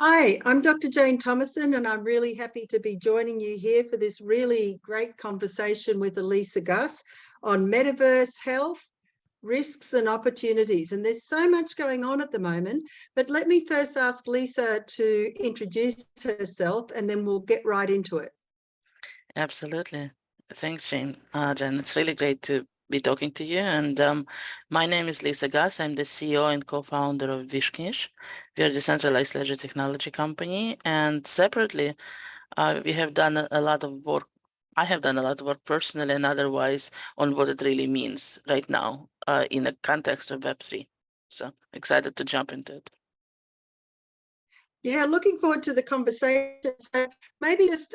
Hi, I'm Dr. Jane Thomason, and I'm really happy to be joining you here for this really great conversation with Elisa Gus on metaverse health, risks and opportunities. And there's so much going on at the moment, but let me first ask Lisa to introduce herself and then we'll get right into it. Absolutely. Thanks, Jane. Jen, it's really great to be talking to you. And my name is Lisa Gus. I'm the CEO and co-founder of Vishkish. We are a decentralized ledger technology company. And separately, we have done a lot of work. I have done a lot of work personally and otherwise on what it really means right now in the context of Web3. So excited to jump into it. Yeah, looking forward to the conversation. So maybe just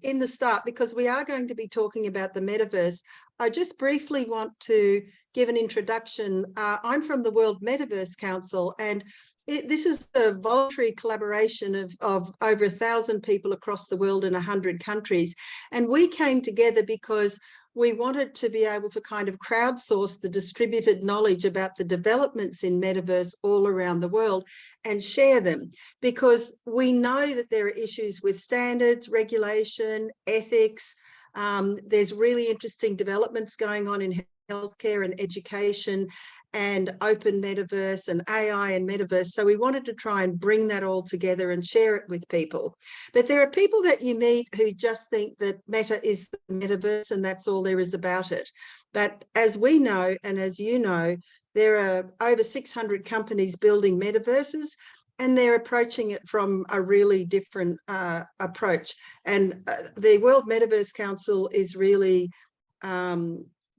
in the start, because we are going to be talking about the metaverse, I just briefly want to give an introduction. I'm from the World Metaverse Council, and this is a voluntary collaboration of over 1,000 people across the world in 100 countries. And we came together because we wanted to be able to kind of crowdsource the distributed knowledge about the developments in metaverse all around the world and share them, because we know that there are issues with standards, regulation, ethics. There's really interesting developments going on in healthcare and education and open metaverse and AI and metaverse. So we wanted to try and bring that all together and share it with people. But there are people that you meet who just think that meta is the metaverse and that's all there is about it. But as we know, and as you know, there are over 600 companies building metaverses, and they're approaching it from a really different approach. And the World Metaverse Council is really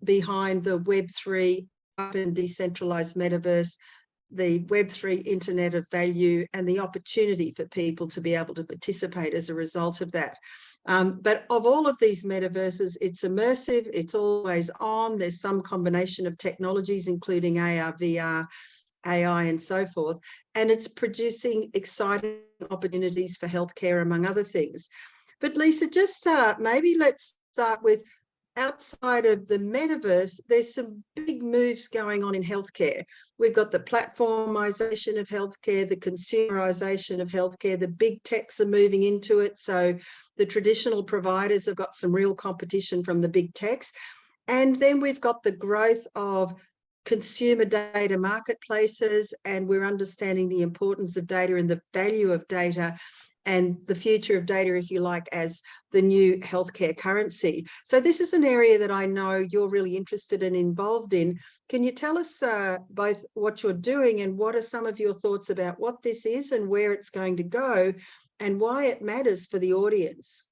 behind the Web3 open decentralized metaverse, the Web3 Internet of Value, and the opportunity for people to be able to participate as a result of that. But of all of these metaverses, it's immersive, it's always on, there's some combination of technologies, including AR, VR, AI, and so forth, and it's producing exciting opportunities for healthcare, among other things. But Lisa, just maybe let's start with, outside of the metaverse, there's some big moves going on in healthcare. We've got the platformization of healthcare, the consumerization of healthcare, the big techs are moving into it. So the traditional providers have got some real competition from the big techs. And then we've got the growth of consumer data marketplaces, and we're understanding the importance of data and the value of data and the future of data, if you like, as the new healthcare currency. So this is an area that I know you're really interested and involved in. Can you tell us both what you're doing and what are some of your thoughts about what this is and where it's going to go and why it matters for the audience?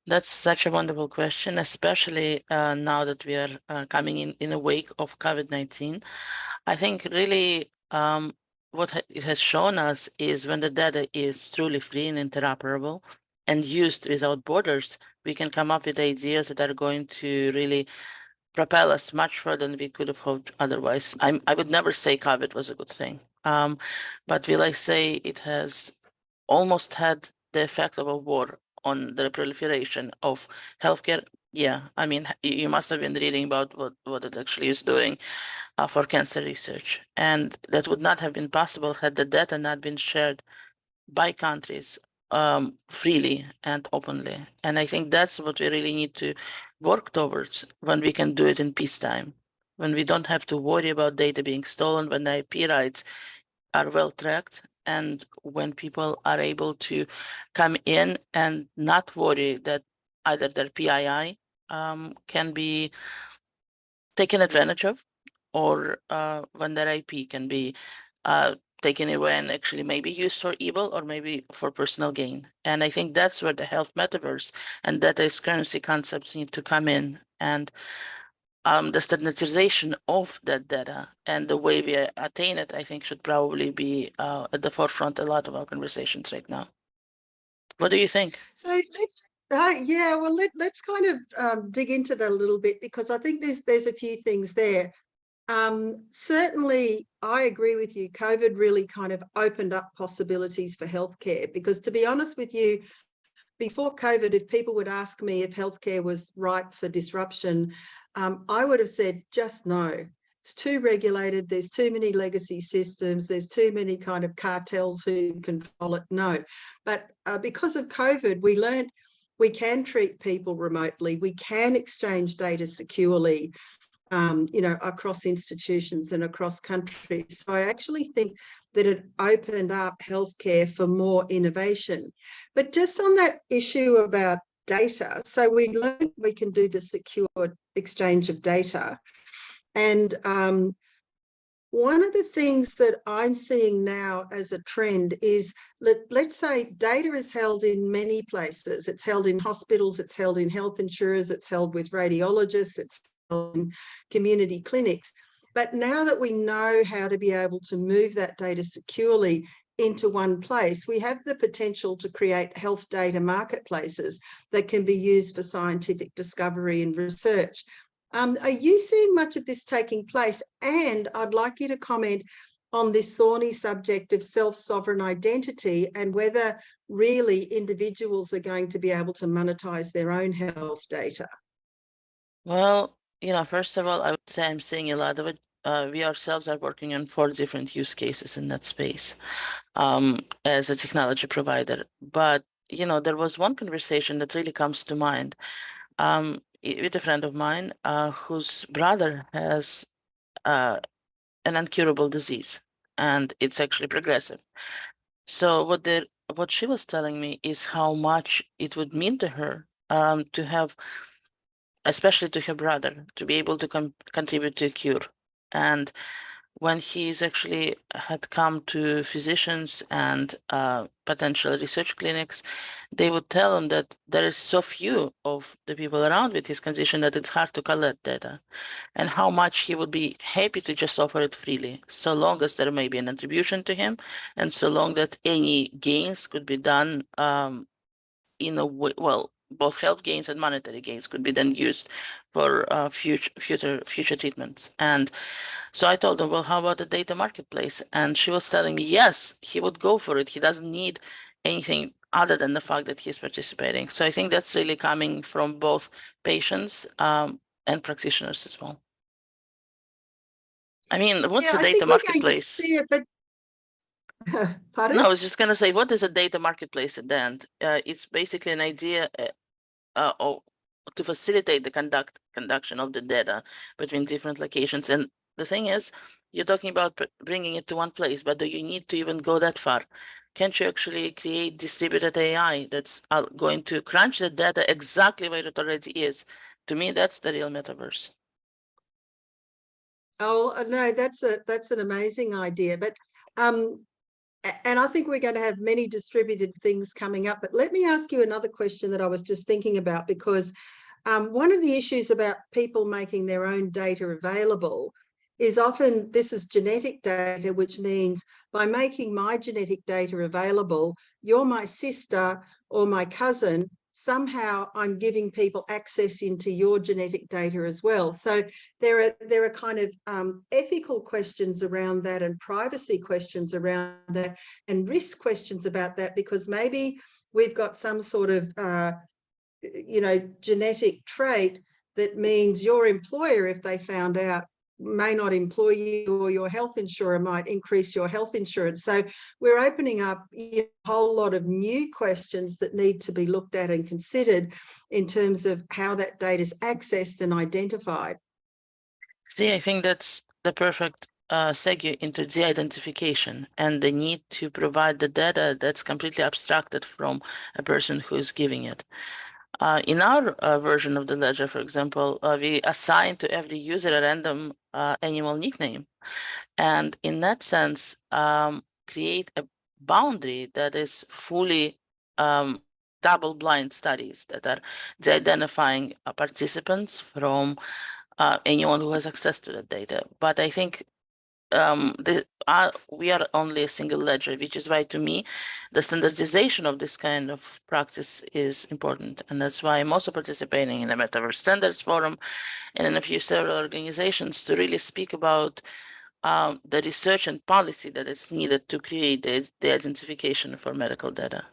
That's such a wonderful question, especially now that we are coming in the wake of COVID-19. I think really what it has shown us is when the data is truly free and interoperable and used without borders, we can come up with ideas that are going to really propel us much further than we could have hoped otherwise. I would never say COVID was a good thing, but will I say it has almost had the effect of a war on the proliferation of healthcare? Yeah, I mean, you must have been reading about what it actually is doing for cancer research. And that would not have been possible had the data not been shared by countries freely and openly. And I think that's what we really need to work towards when we can do it in peacetime, when we don't have to worry about data being stolen, when the IP rights are well tracked, and when people are able to come in and not worry that either their PII can be taken advantage of, or when their IP can be taken away and actually maybe used for evil or maybe for personal gain. And I think that's where the health metaverse and data as currency concepts need to come in. And the standardization of that data and the way we attain it, I think, should probably be at the forefront of a lot of our conversations right now. What do you think? So yeah, well, let's kind of dig into that a little bit, because I think there's a few things there. Certainly, I agree with you. COVID really kind of opened up possibilities for healthcare, because to be honest with you, before COVID, if people would ask me if healthcare was ripe for disruption, I would have said just no. it's too regulated, there's too many legacy systems, there's too many kind of cartels who control it. No. But because of COVID, we learned we can treat people remotely, we can exchange data securely, across institutions and across countries. So I actually think that it opened up healthcare for more innovation. But just on that issue about data, so we learned we can do the secure exchange of data. And one of the things that I'm seeing now as a trend is, let's say data is held in many places. It's held in hospitals, it's held in health insurers, it's held with radiologists, it's held in community clinics. But now that we know how to be able to move that data securely into one place, we have the potential to create health data marketplaces that can be used for scientific discovery and research. Are you seeing much of this taking place? And I'd like you to comment on this thorny subject of self-sovereign identity and whether really individuals are going to be able to monetize their own health data. Well, first of all, I would say I'm seeing a lot of it. We ourselves are working on 4 different use cases in that space as a technology provider. But, there was one conversation that really comes to mind with a friend of mine whose brother has an incurable disease, and it's actually progressive. So what she was telling me is how much it would mean to her to have, especially to her brother, to be able to contribute to a cure. And when he's actually had come to physicians and potential research clinics, they would tell him that there is so few of the people around with his condition that it's hard to collect data, and how much he would be happy to just offer it freely, so long as there may be an attribution to him, and so long that any gains could be done in a way, well, both health gains and monetary gains could be then used for future treatments. And so I told them, well, how about the data marketplace? And she was telling me, yes, he would go for it. He doesn't need anything other than the fact that he's participating. So I think that's really coming from both patients and practitioners as well. I mean, what's the data marketplace? See it, but pardon? No, I was just going to say, what is a data marketplace at the end? It's basically an idea to facilitate the conduction of the data between different locations. And the thing is, you're talking about bringing it to one place, but do you need to even go that far? Can't you actually create distributed AI that's going to crunch the data exactly where it already is? To me, that's the real metaverse. Oh no, that's an amazing idea. But and I think we're going to have many distributed things coming up. But let me ask you another question that I was just thinking about, because one of the issues about people making their own data available is often this is genetic data, which means by making my genetic data available, you're my sister or my cousin, somehow I'm giving people access into your genetic data as well. So there are kind of ethical questions around that, and privacy questions around that, and risk questions about that, because maybe we've got some sort of genetic trait that means your employer, if they found out, may not employ you, or your health insurer might increase your health insurance. So we're opening up a whole lot of new questions that need to be looked at and considered in terms of how that data is accessed and identified. See, I think that's the perfect segue into de-identification and the need to provide the data that's completely abstracted from a person who is giving it. In our version of the ledger, for example, we assign to every user a random animal nickname. And in that sense, create a boundary that is fully double-blind studies that are de-identifying participants from anyone who has access to the data. But I think we are only a single ledger, which is why, to me, the standardization of this kind of practice is important. And that's why I'm also participating in the Metaverse Standards Forum and in a few several organizations to really speak about the research and policy that is needed to create the identification for medical data.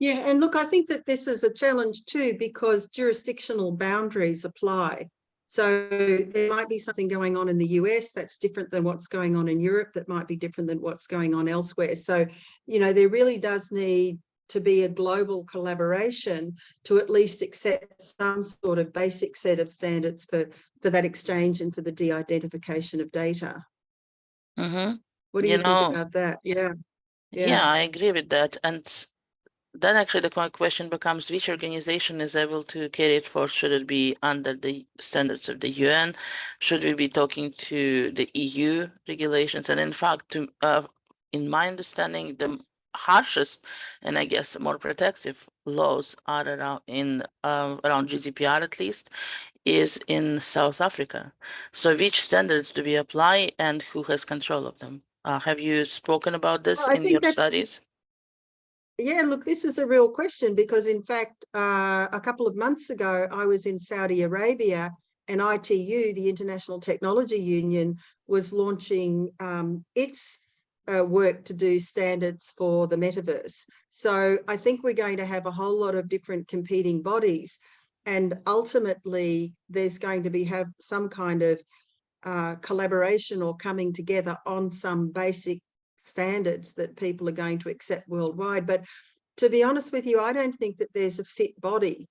Yeah, and look, I think that this is a challenge too, because jurisdictional boundaries apply. So there might be something going on in the US that's different than what's going on in Europe, that might be different than what's going on elsewhere. So, you know, there really does need to be a global collaboration to at least accept some sort of basic set of standards for that exchange and for the de-identification of data. Mm-hmm. What do you think about that? Yeah. Yeah, I agree with that. And then actually the question becomes which organization is able to carry it forth. Should it be under the standards of the UN? Should we be talking to the EU regulations? And in fact, in my understanding, the harshest and I guess more protective laws are around GDPR at least, is in South Africa. So which standards do we apply and who has control of them? Have you spoken about this Well, I in your think that's, studies? yeah, look, this is a real question because, in fact, a couple of months ago, I was in Saudi Arabia and ITU, the International Technology Union, was launching its work to do standards for the metaverse. So I think we're going to have a whole lot of different competing bodies. And ultimately, there's going to have some kind of collaboration or coming together on some basic standards that people are going to accept worldwide. But to be honest with you, I don't think that there's a fit body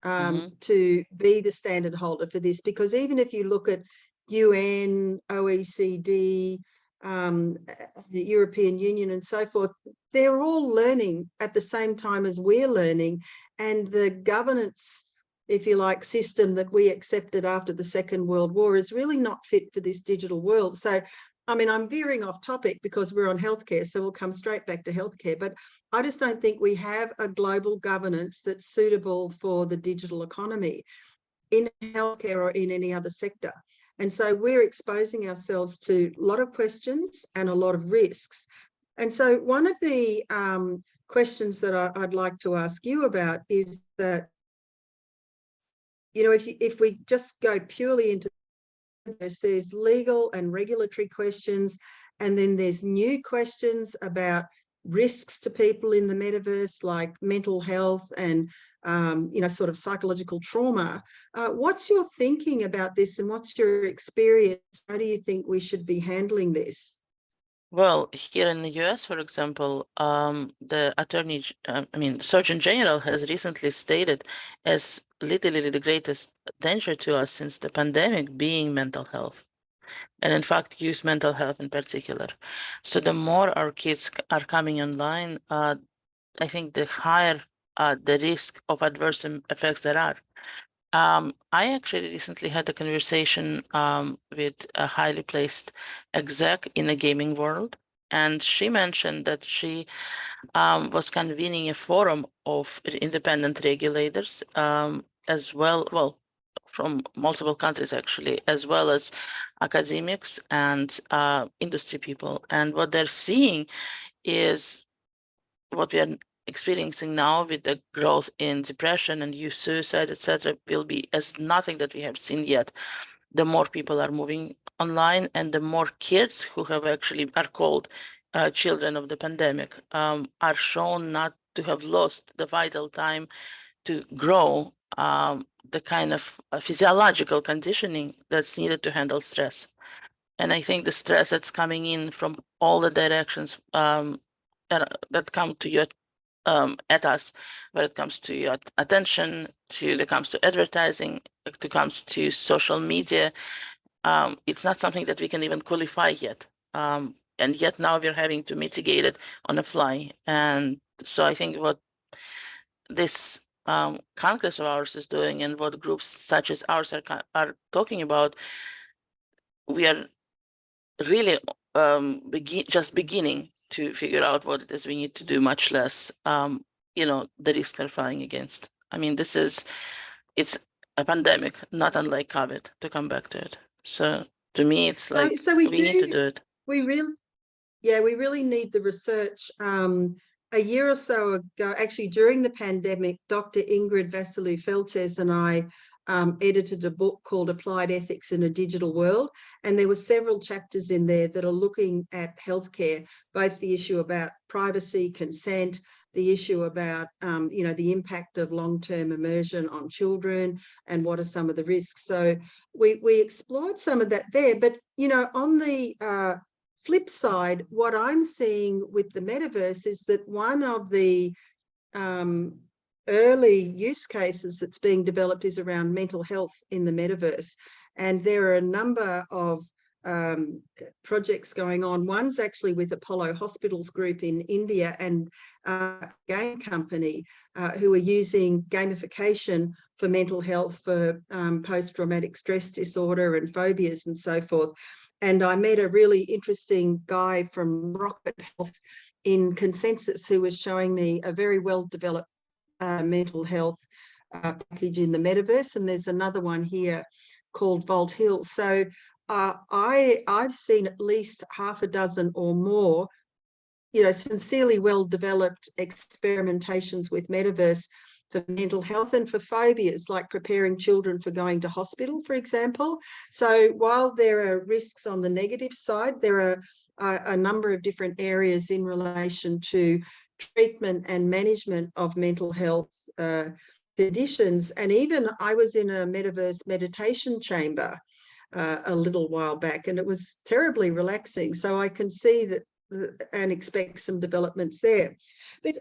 to be the standard holder for this, because even if you look at UN, OECD, the European Union and so forth, they're all learning at the same time as we're learning, and the governance, if you like, system that we accepted after the Second World War is really not fit for this digital world. So, I mean, I'm veering off topic because we're on healthcare, so we'll come straight back to healthcare, but I just don't think we have a global governance that's suitable for the digital economy in healthcare or in any other sector. And so we're exposing ourselves to a lot of questions and a lot of risks. And so one of the questions that I'd like to ask you about is that, you know, if we just go purely into this, there's legal and regulatory questions, and then there's new questions about risks to people in the metaverse, like mental health and you know, sort of psychological trauma. What's your thinking about this, and what's your experience? How do you think we should be handling this? Well, here in the US, for example, the Surgeon General has recently stated as literally the greatest danger to us since the pandemic being mental health, and in fact, youth mental health in particular. So the more our kids are coming online, I think the higher the risk of adverse effects there are. I actually recently had a conversation with a highly placed exec in the gaming world, and she mentioned that she was convening a forum of independent regulators as well, from multiple countries actually, as well as academics and industry people. And what they're seeing is what we are experiencing now with the growth in depression and youth suicide, etc., will be as nothing that we have seen yet. The more people are moving online, and the more kids who have actually are called children of the pandemic are shown not to have lost the vital time to grow, the kind of physiological conditioning that's needed to handle stress. And I think the stress that's coming in from all the directions that come to you at us, when it comes to your attention, it comes to advertising, it comes to social media. It's not something that we can even qualify yet. And yet now we're having to mitigate it on the fly. And so I think what this Congress of ours is doing, and what groups such as ours are talking about, we are really just beginning to figure out what it is we need to do, much less the risk they're fighting against. I mean, it's a pandemic, not unlike COVID, to come back to it. So to me, it's like So we need to do it. we really need the research. A year or so ago, actually during the pandemic, Dr. Ingrid Vasiliu-Feltes and I edited a book called Applied Ethics in a Digital World, and there were several chapters in there that are looking at healthcare, both the issue about privacy, consent, the issue about the impact of long-term immersion on children, and what are some of the risks. So we explored some of that there, but on the flip side, what I'm seeing with the metaverse is that one of the early use cases that's being developed is around mental health in the metaverse. And there are a number of projects going on. One's actually with Apollo Hospitals Group in India and a game company who are using gamification for mental health, for post-traumatic stress disorder and phobias and so forth. And I met a really interesting guy from Rocket Health in Consensus who was showing me a very well-developed mental health package in the metaverse. And there's another one here called Vault Hill. So I've seen at least half a dozen or more, sincerely well-developed experimentations with metaverse for mental health and for phobias, like preparing children for going to hospital, for example. So while there are risks on the negative side, there are a number of different areas in relation to treatment and management of mental health conditions. And even I was in a metaverse meditation chamber a little while back, and it was terribly relaxing. So I can see that and expect some developments there. But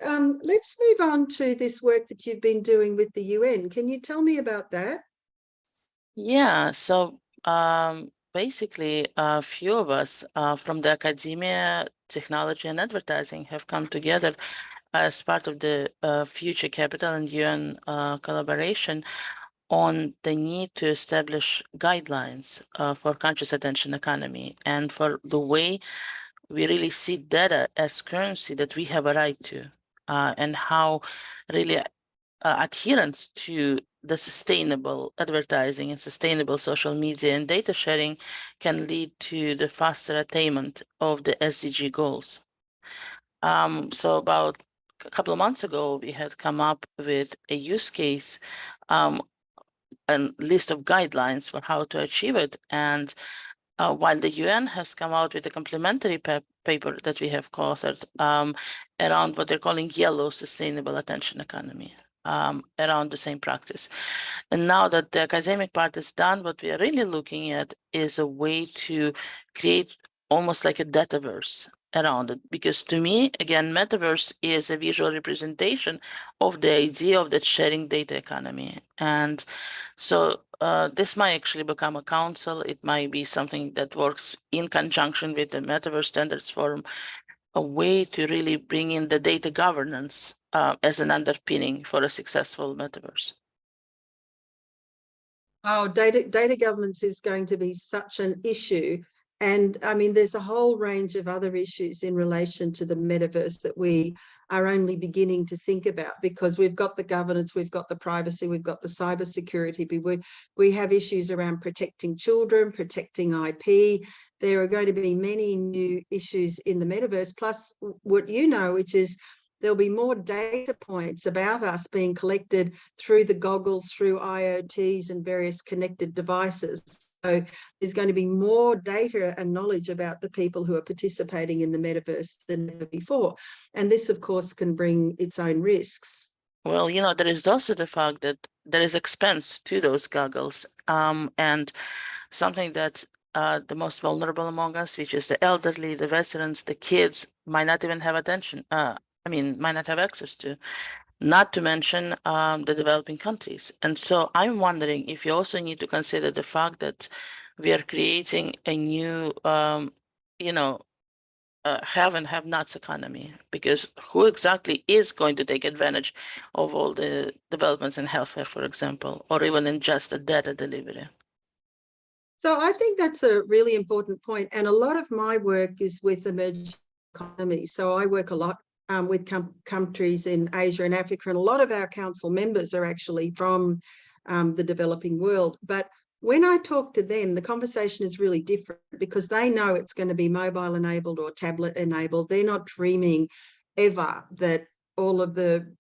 let's move on to this work that you've been doing with the UN. Can you tell me about that? Yeah, so basically a few of us from the academia, technology, and advertising have come together as part of the Future Capital and UN collaboration on the need to establish guidelines for conscious attention economy and for the way we really see data as currency that we have a right to, and how really adherence to the sustainable advertising and sustainable social media and data sharing can lead to the faster attainment of the SDG goals. So about a couple of months ago, we had come up with a use case, a list of guidelines for how to achieve it. And while the UN has come out with a complementary paper that we have co-authored around what they're calling yellow sustainable attention economy, around the same practice. And now that the academic part is done, what we are really looking at is a way to create almost like a dataverse around it. Because to me, again, metaverse is a visual representation of the idea of that sharing data economy. And so this might actually become a council. It might be something that works in conjunction with the Metaverse Standards Forum, a way to really bring in the data governance as an underpinning for a successful metaverse. Oh, data governance is going to be such an issue. And I mean, there's a whole range of other issues in relation to the metaverse that we are only beginning to think about, because we've got the governance, we've got the privacy, we've got the cybersecurity. We have issues around protecting children, protecting IP. There are going to be many new issues in the metaverse, plus what which is there'll be more data points about us being collected through the goggles, through IoTs and various connected devices. So there's going to be more data and knowledge about the people who are participating in the metaverse than ever before. And this, of course, can bring its own risks. Well, there is also the fact that there is expense to those goggles, and something that the most vulnerable among us, which is the elderly, the veterans, the kids, might not even have might not have access to, not to mention the developing countries. And so I'm wondering if you also need to consider the fact that we are creating a new, have and have nots economy, because who exactly is going to take advantage of all the developments in healthcare, for example, or even in just the data delivery? So I think that's a really important point. And a lot of my work is with emerging economies. So I work a lot with countries in Asia and Africa, and a lot of our council members are actually from the developing world. But when I talk to them, the conversation is really different, because they know it's going to be mobile enabled or tablet enabled. They're not dreaming ever that all of the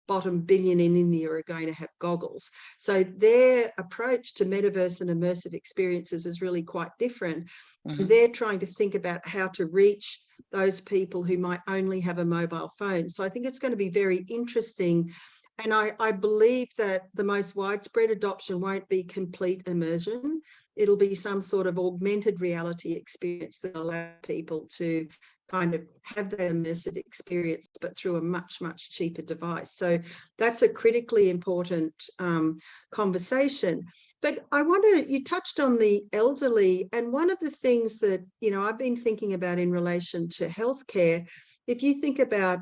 bottom billion in India are going to have goggles. So their approach to metaverse and immersive experiences is really quite different. Mhm. They're trying to think about how to reach those people who might only have a mobile phone. So I think it's going to be very interesting. And I believe that the most widespread adoption won't be complete immersion. It'll be some sort of augmented reality experience that allows people to kind of have that immersive experience, but through a much, much cheaper device. So that's a critically important conversation. But I wonder, you touched on the elderly, and one of the things that, you know, I've been thinking about in relation to healthcare, if you think about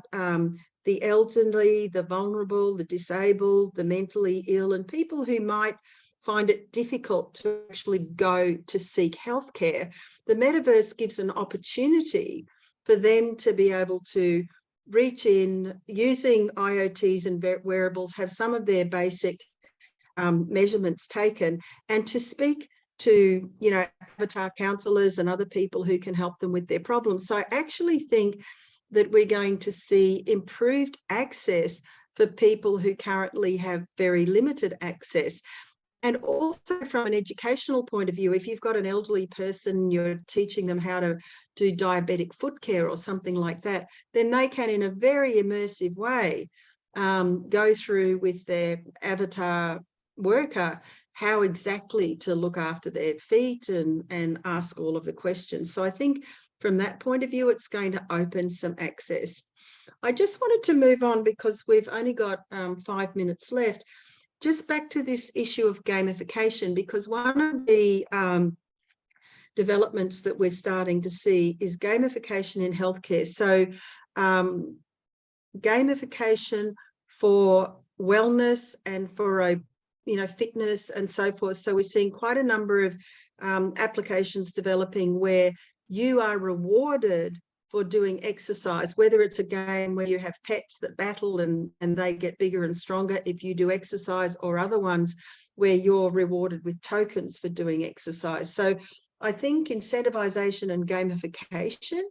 the elderly, the vulnerable, the disabled, the mentally ill, and people who might find it difficult to actually go to seek healthcare, the metaverse gives an opportunity for them to be able to reach in using IoTs and wearables, have some of their basic measurements taken, and to speak to, you know, avatar counselors and other people who can help them with their problems. So I actually think that we're going to see improved access for people who currently have very limited access. And also from an educational point of view, if you've got an elderly person, you're teaching them how to do diabetic foot care or something like that, then they can, in a very immersive way, go through with their avatar worker how exactly to look after their feet and ask all of the questions. So I think from that point of view, it's going to open some access. I just wanted to move on because we've only got 5 minutes left. Just back to this issue of gamification, because one of the developments that we're starting to see is gamification in healthcare. So gamification for wellness and for fitness and so forth. So we're seeing quite a number of applications developing where you are rewarded for doing exercise, whether it's a game where you have pets that battle and they get bigger and stronger if you do exercise, or other ones where you're rewarded with tokens for doing exercise. So I think incentivization and gamification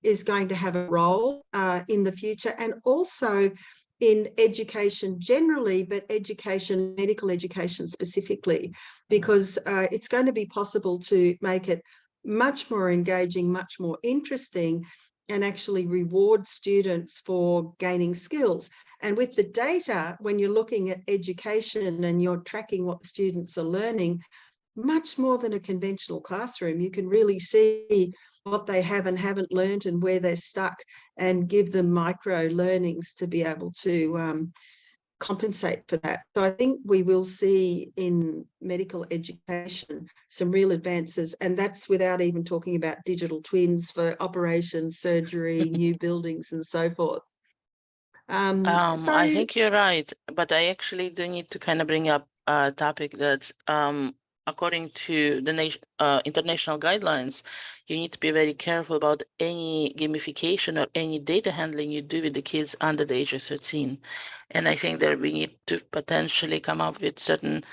is going to have a role in the future, and also in education generally, but education, medical education specifically, because it's going to be possible to make it much more engaging, much more interesting, and actually reward students for gaining skills. And with the data, when you're looking at education and you're tracking what students are learning, much more than a conventional classroom, you can really see what they have and haven't learned and where they're stuck, and give them micro learnings to be able to compensate for that. So I think we will see in medical education some real advances, and that's without even talking about digital twins for operations, surgery, new buildings, and so forth. I think you're right, but I actually do need to kind of bring up a topic that, according to the international guidelines, you need to be very careful about any gamification or any data handling you do with the kids under the age of 13. And I think that we need to potentially come up with certain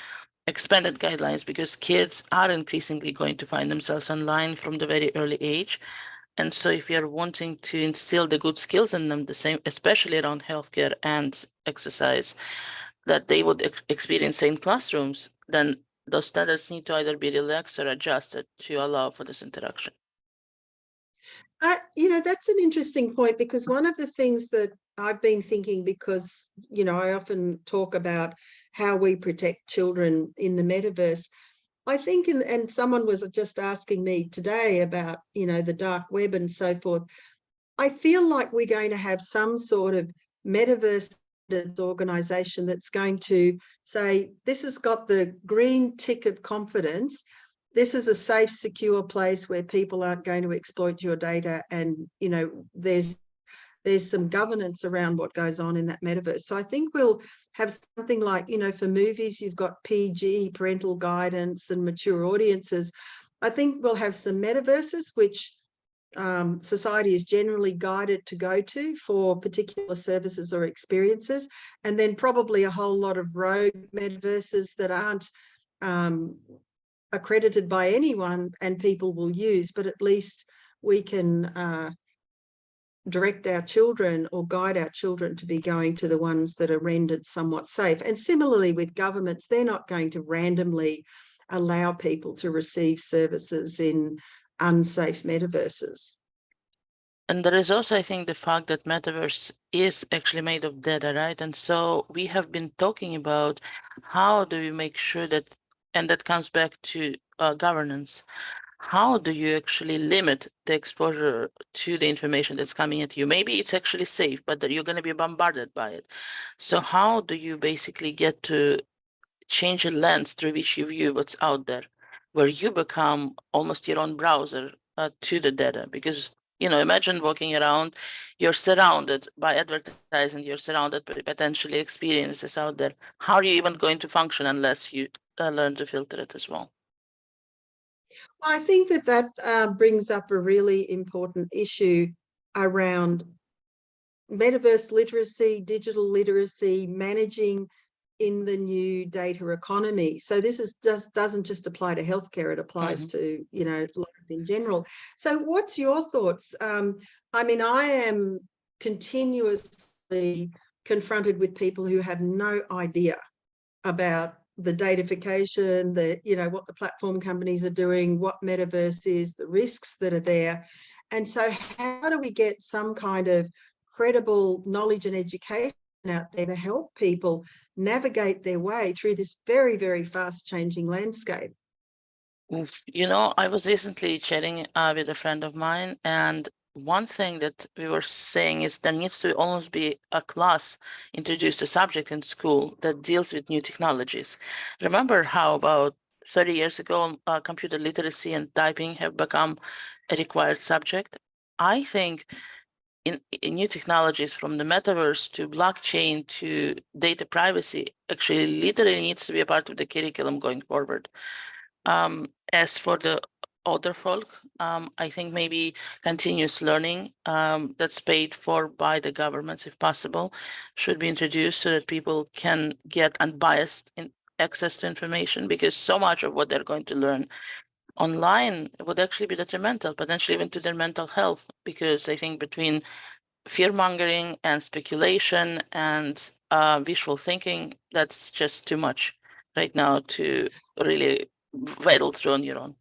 expanded guidelines, because kids are increasingly going to find themselves online from the very early age. And so if you're wanting to instill the good skills in them, the same, especially around healthcare and exercise, that they would experience in classrooms, then those standards need to either be relaxed or adjusted to allow for this interaction. That's an interesting point, because one of the things that I've been thinking, because, I often talk about how we protect children in the metaverse. I think, and someone was just asking me today about, the dark web and so forth. I feel like we're going to have some sort of metaverse organization that's going to say, this has got the green tick of confidence. This is a safe, secure place where people aren't going to exploit your data. And, there's some governance around what goes on in that metaverse. So I think we'll have something like, for movies, you've got PG, parental guidance, and mature audiences. I think we'll have some metaverses which society is generally guided to go to for particular services or experiences, and then probably a whole lot of rogue metaverses that aren't accredited by anyone and people will use, but at least we can direct our children or guide our children to be going to the ones that are rendered somewhat safe. And similarly with governments, they're not going to randomly allow people to receive services in unsafe metaverses. And there is also, I think, the fact that Metaverse is actually made of data, right? And so we have been talking about how do we make sure that, and that comes back to governance. How do you actually limit the exposure to the information that's coming at you? Maybe it's actually safe, but that you're going to be bombarded by it. So how do you basically get to change the lens through which you view what's out there, where you become almost your own browser to the data? Because, imagine walking around, you're surrounded by advertising, you're surrounded by potentially experiences out there. How are you even going to function unless you learn to filter it as well? I think that brings up a really important issue around metaverse literacy, digital literacy, managing in the new data economy. So this doesn't just apply to healthcare, it applies to, life in general. So what's your thoughts? I mean, I am continuously confronted with people who have no idea about the datafication, what the platform companies are doing, what metaverse is, the risks that are there. And so how do we get some kind of credible knowledge and education out there to help people navigate their way through this very, very fast changing landscape? I was recently chatting with a friend of mine, and one thing that we were saying is there needs to almost be a class introduced a subject in school that deals with new technologies. Remember how about 30 years ago, computer literacy and typing have become a required subject? I think in new technologies, from the metaverse to blockchain to data privacy, actually literally needs to be a part of the curriculum going forward. As for the older folk, I think maybe continuous learning that's paid for by the governments, if possible, should be introduced so that people can get unbiased access to information, because so much of what they're going to learn online would actually be detrimental, potentially even to their mental health, because I think between fear mongering and speculation and visual thinking, that's just too much right now to really vital through on your own.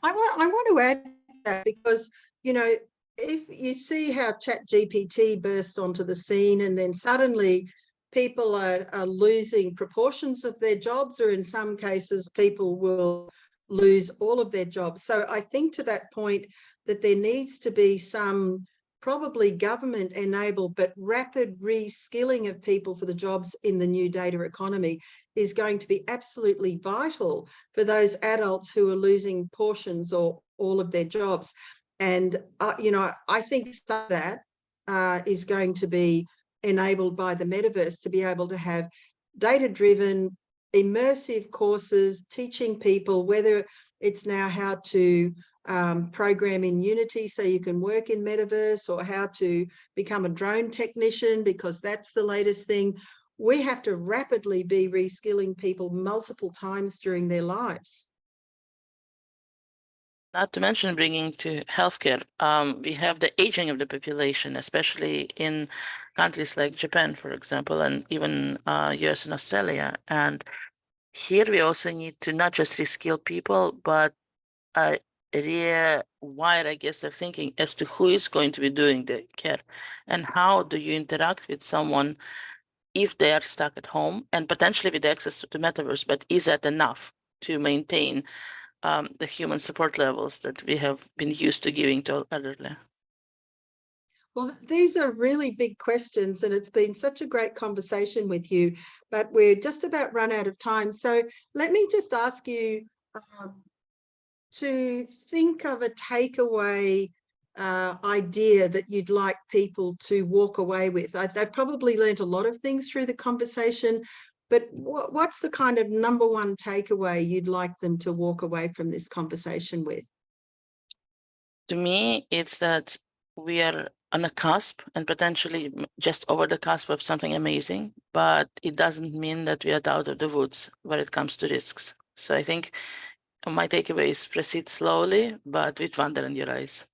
I want to add that because, if you see how ChatGPT burst onto the scene and then suddenly people are losing proportions of their jobs, or in some cases people will lose all of their jobs. So I think to that point that there needs to be some probably government enabled but rapid reskilling of people for the jobs in the new data economy is going to be absolutely vital for those adults who are losing portions or all of their jobs. And, I think that is going to be enabled by the metaverse to be able to have data-driven, immersive courses teaching people, whether it's now how to program in Unity so you can work in metaverse, or how to become a drone technician because that's the latest thing. We have to rapidly be reskilling people multiple times during their lives. Not to mention bringing to healthcare, we have the aging of the population, especially in countries like Japan, for example, and even US and Australia. And here we also need to not just reskill people, but rewire, I guess, their thinking as to who is going to be doing the care and how do you interact with someone if they are stuck at home and potentially with access to the metaverse, but is that enough to maintain the human support levels that we have been used to giving to elderly? Well, these are really big questions, and it's been such a great conversation with you, but we're just about run out of time. So let me just ask you to think of a takeaway idea that you'd like people to walk away with. They've probably learned a lot of things through the conversation, but what's the kind of number one takeaway you'd like them to walk away from this conversation with? To me, it's that we are on a cusp and potentially just over the cusp of something amazing, but it doesn't mean that we are out of the woods when it comes to risks. So I think my takeaway is proceed slowly, but with wonder in your eyes.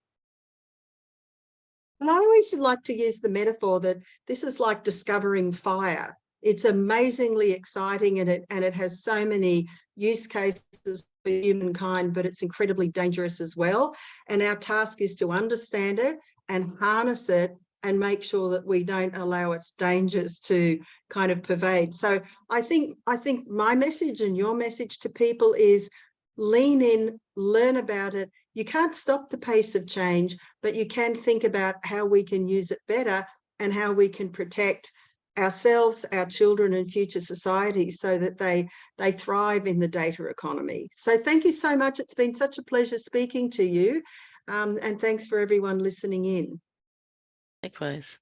And I always like to use the metaphor that this is like discovering fire. It's amazingly exciting, and it has so many use cases for humankind, but it's incredibly dangerous as well. And our task is to understand it and harness it and make sure that we don't allow its dangers to kind of pervade. So I think my message and your message to people is lean in, learn about it. You can't stop the pace of change, but you can think about how we can use it better and how we can protect ourselves, our children, and future societies so that they thrive in the data economy. So thank you so much. It's been such a pleasure speaking to you. And thanks for everyone listening in. Likewise.